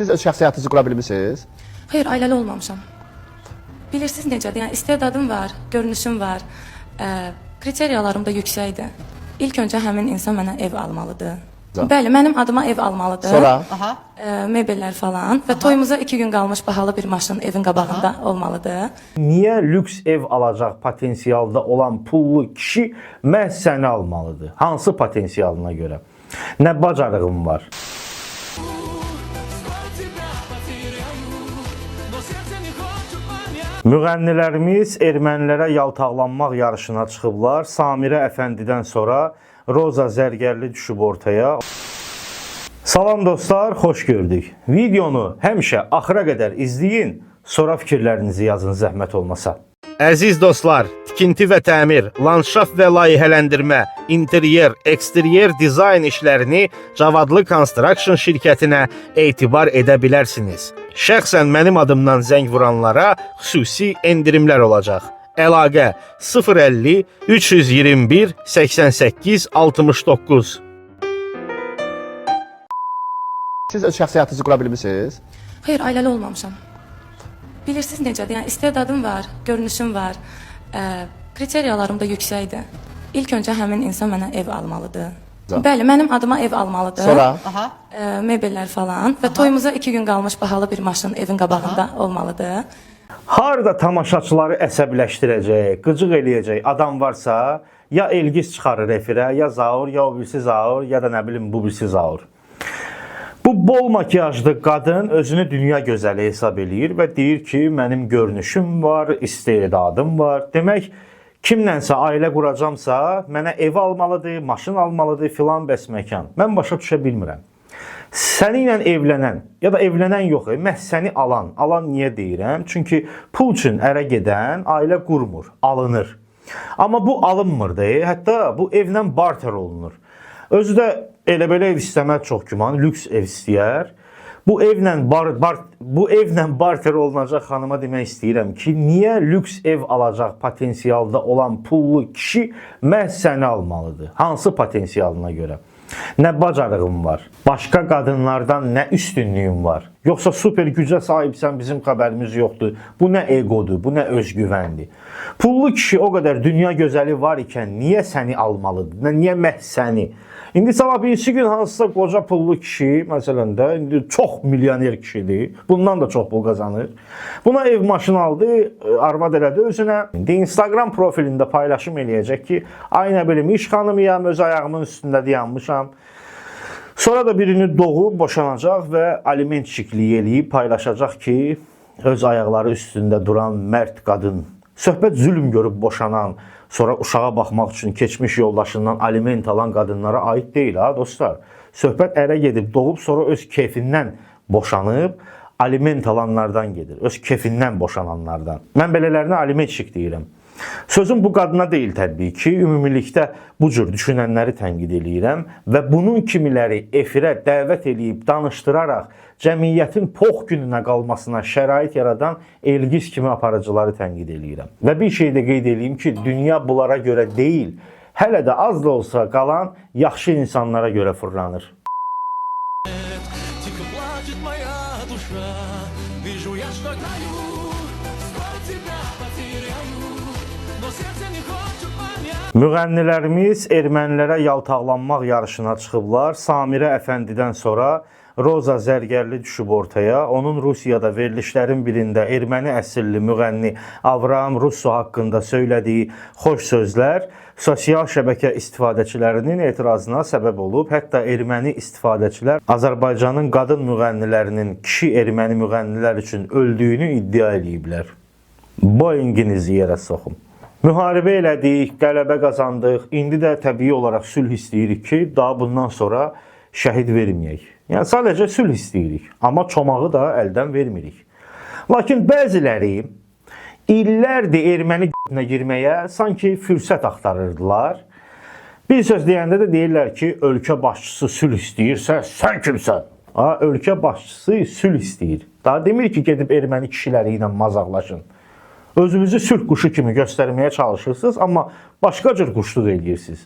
Siz öz şəxsi həyatınızı qura bilmisiniz? Hayır, ailəli olmamışam. Bilirsiniz necədir? Yəni istedadım var, görünüşüm var. Kriteriyalarım da yüksəkdir. İlk öncə həmin insan mənə ev almalıdır. Bəli, mənim adıma ev almalıdır. Sonra? Mebellər falan və toyumuza 2 gün qalmış bahalı bir maşın evin qabağında olmalıdır. Niyə lüks ev alacaq potensialda olan pullu kişi məhz səni almalıdır? Hansı potensialına görə? Nə bacarığın var? Müğənnilərimiz ermənilərə yaltaqlanmaq yarışına çıxıblar. Samirə Əfəndidən sonra Roza Zərgərli düşüb ortaya. Salam dostlar, xoş gördük. Videonu həmişə axıra qədər izləyin, sonra fikirlərinizi yazın zəhmət olmasa. Əziz dostlar, tikinti və təmir, landşaft və layihələndirmə, interyer, eksteryer dizayn işlərini Cavadlı Construction şirkətinə etibar edə bilərsiniz. Şəxsən mənim adımdan zəng vuranlara xüsusi endirimlər olacaq. Əlaqə 050 321 88 69. Siz öz şəxsi həyatınızı qura bilmisiniz? Hayır, ailəli olmamışam. Bilirsiniz necədir? Yəni istedadım var, görünüşüm var. Kriteriyalarım da yüksəkdir. İlk öncə həmin insan mənə ev almalıdır. Bəli, mənim adıma ev almalıdır. Sonra? Mebellər falan və toyumuza 2 gün qalmış bahalı bir maşın evin qabağında olmalıdır. Harda tamaşaçıları əsəbləşdirəcək, qıcıq eləyəcək adam varsa, ya Elgiz çıxarır efirə, ya Zaur, ya o birisi Zaur, ya da nə bilim bu birisi Zaur. Bu bol makiyajlı qadın özünü dünya gözəli hesab eləyir və deyir ki, mənim görünüşüm var, istedadım var. Demək, kimlənsə ailə quracamsa, mənə ev almalıdır, maşın almalıdır, filan bəs məkan. Mən başa düşə bilmirəm. Səninlə evlənən, ya da evlənən yox, məhz səni alan niyə deyirəm? Çünki pul üçün ərə gedən ailə qurmur, alınır. Amma bu alınmırdı, hətta bu evlə barter olunur. Özü də elə belə ev istəmək çox güman, lüks ev istəyər. Bu evlə barter olunacaq xanıma demək istəyirəm ki, niyə lüks ev alacaq potensialda olan pullu kişi məhz səni almalıdır? Hansı potensialına görə? Nə bacarığın var? Başqa qadınlardan nə üstünlüyün var? Yoxsa super gücə sahibsən, bizim xəbərimiz yoxdur. Bu nə egodur, bu nə özgüvəndir? Pullu kişi o qədər dünya gözəli var ikən niyə səni almalıdır? Niyə məhz səni? İndi sabah birisi gün hansısa qoca pullu kişi, məsələn də, indi çox milyoner kişidir, bundan da çox pul qazanır. Buna ev maşın aldı, arvad elədi özünə. İndi Instagram profilində paylaşım eləyəcək ki, ay nə bilim, iş xanımıyam, öz ayağımın üstündə dayanmışam. Sonra da birini doğub, boşanacaq və aliment şikliyi eləyib paylaşacaq ki, öz ayaqları üstündə duran mərd qadın, söhbət zülm görüb boşanan, sonra uşağa baxmaq üçün keçmiş yoldaşından aliment alan qadınlara aid deyil ha dostlar. Söhbət ərə gedib doğub sonra öz kefindən boşanıb aliment alanlardan gedir. Öz kefindən boşananlardan. Mən belələrinə aliment şik deyirəm. Sözüm bu qadına deyil təbii ki, ümumilikdə bu cür düşünənləri tənqid eləyirəm və bunun kimiləri efirə dəvət eləyib danışdıraraq cəmiyyətin pox gününə qalmasına şərait yaradan Elgiz kimi aparıcıları tənqid eləyirəm. Və bir şey də qeyd eləyim ki, dünya bunlara görə deyil, hələ də az da olsa qalan yaxşı insanlara görə fırlanır. Müğənnilərimiz ermənilərə yaltaqlanmaq yarışına çıxıblar. Samirə Əfəndidən sonra Roza Zərgərli düşüb ortaya. Onun Rusiyada verilişlərin birində erməni əsilli müğənni Avram Russo haqqında söylədiyi xoş sözlər sosial şəbəkə istifadəçilərinin etirazına səbəb olub. Hətta erməni istifadəçilər Azərbaycanın qadın müğənnilərinin kişi erməni müğənnilər üçün öldüyünü iddia ediblər. Boyinginizi yerə soxun. Müharibə elədik, qələbə qazandıq. İndi də təbii olaraq sülh istəyirik ki, daha bundan sonra şəhid verməyək. Yəni sadəcə sülh istəyirik, amma çomağı da əldən vermirik. Lakin bəziləri illərdir erməni g***nə girməyə sanki fürsət axtarırdılar. Bir söz deyəndə də deyirlər ki, ölkə başçısı sülh istəyirsə, sən kimsən? Ölkə başçısı sülh istəyir. Daha demir ki, gedib erməni kişiləri ilə mazaqlaşın. Özünüzü sülh quşu kimi göstərməyə çalışırsınız, amma başqa cür quşluq edirsiniz.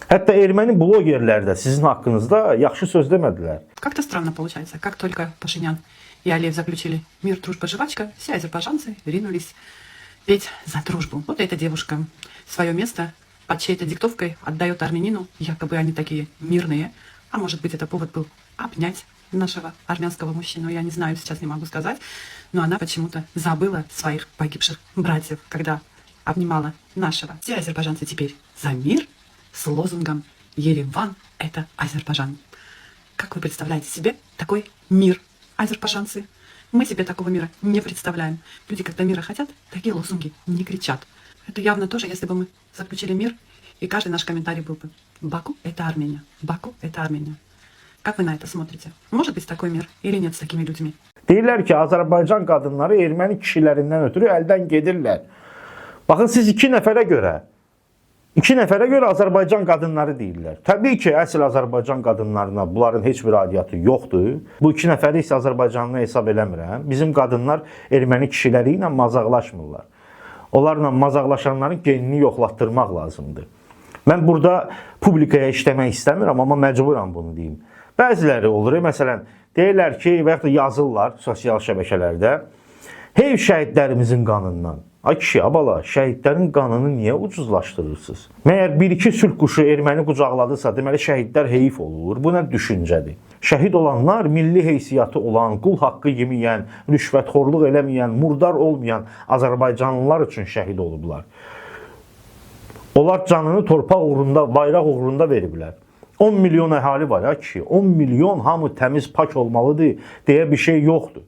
Hətta erməni blogerlər də sizin haqqınızda yaxşı söz demədilər. Как-то странно получается. Как только Пашинян и Алиев заключили мир, дружба, жвачка, все азербайджанцы ринулись петь за дружбу. Вот эта девушка свое место под чьей-то диктовкой отдает армянину, якобы они такие мирные. А может быть, это повод был обнять нашего армянского мужчину, я не знаю, сейчас не могу сказать. Но она почему-то забыла своих погибших братьев, когда обнимала нашего. Все азербайджанцы теперь за мир с лозунгом «Ереван – это Азербайджан». Как вы представляете себе такой мир, азербайджанцы? Мы себе такого мира не представляем. Люди, когда мира хотят, такие лозунги не кричат. Это явно тоже, если бы мы заключили мир, и каждый наш комментарий был бы «Баку – это Армения, Баку – это Армения». Как вы на это смотрите? Может быть такой мир или нет с такими людьми? Deyirlər ki, Azərbaycan qadınları erməni kişilərindən ötürü əldən gedirlər. Baxın, siz iki nəfərə görə Azərbaycan qadınları deyirlər. Təbii ki, əsl Azərbaycan qadınlarına bunların heç bir aidiyyatı yoxdur. Bu iki nəfəri isə Azərbaycanlı hesab eləmirəm. Bizim qadınlar erməni kişiləri ilə mazaqlaşmırlar. Onlarla mazaqlaşanların genini yoxlatdırmaq lazımdır. Mən burada publikaya işləmək istəmirəm, amma məcburam bunu deyim. Bəziləri olur, məsələn, deyirlər ki, və yaxud da yazırlar sosial şəbəkələrdə, heyv şəhidlərimizin qanından. Ay kişi, abala, şəhidlərin qanını niyə ucuzlaşdırırsınız? Məyər bir-iki sülh quşu erməni qucaqladısa, deməli şəhidlər heyif olur. Bu nə düşüncədir? Şəhid olanlar milli heysiyyatı olan, qul haqqı yeməyən, rüşvətxorluq eləməyən, murdar olmayan Azərbaycanlılar üçün şəhid olublar. Onlar canını torpaq uğrunda, bayraq uğrunda veriblər. 10 milyon əhali var ya kişi, 10 milyon hamı təmiz, pak olmalıdır deyə bir şey yoxdur.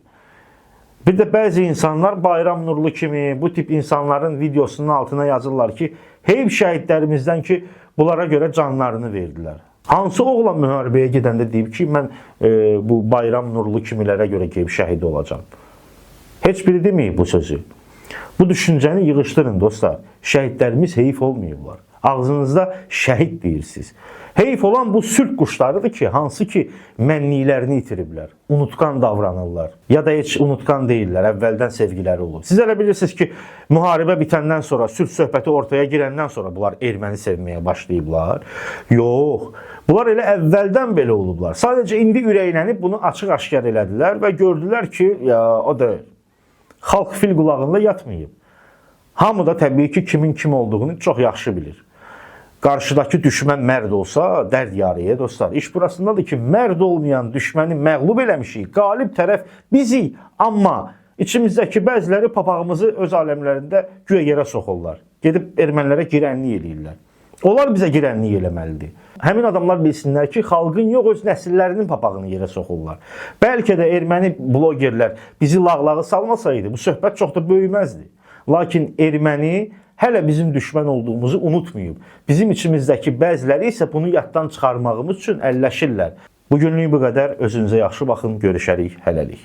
Bir də bəzi insanlar Bayram Nurlu kimi bu tip insanların videosunun altına yazırlar ki, heyv şəhidlərimizdən ki, bunlara görə canlarını verdilər. Hansı oğlan müharibəyə gedəndə deyib ki, mən bu Bayram Nurlu kimilərə görə gedib şəhid olacam. Heç biri deməyib bu sözü. Bu düşüncəni yığışdırın dostlar. Şəhidlərimiz heyif olmayıblar. Ağzınızda şəhid deyirsiniz. Heyif olan bu sülh quşlarıdır ki, hansı ki mənliklərini itiriblər. Unutqan davranırlar. Ya da heç unutqan deyirlər, əvvəldən sevgiləri olur. Siz elə bilirsiniz ki, müharibə bitəndən sonra, sülh söhbəti ortaya girəndən sonra bunlar erməni sevməyə başlayıblar. Yox, bunlar elə əvvəldən belə olublar. Sadəcə indi ürəklənib bunu açıq-aşkar elədilər və gördülər ki, ya o da xalq fil qulağında yatmayıb. Hamı da təbii ki, kimin kim olduğunu çox yaxşı bilir. Qarşıdakı düşmən mərd olsa, dərd yarıya dostlar. İş burasındadır ki, mərd olmayan düşməni məğlub eləmişik. Qalib tərəf bizik. Amma içimizdəki bəziləri papağımızı öz aləmlərində güya yerə soxurlar. Gedib ermənilərə girənlik eləyirlər. Onlar bizə girənlik eləməlidir. Həmin adamlar bilsinlər ki, xalqın yox, öz nəsillərinin papağını yerə soxurlar. Bəlkə də erməni blogerlər bizi lağlağı salmasaydı, bu söhbət çox da böyüməzdi. Lakin erməni hələ bizim düşmən olduğumuzu unutmayıb. Bizim içimizdəki bəziləri isə bunu yaddan çıxarmağımız üçün əlləşirlər. Bugünlük bu qədər. Özünüzə yaxşı baxın. Görüşərik. Hələlik.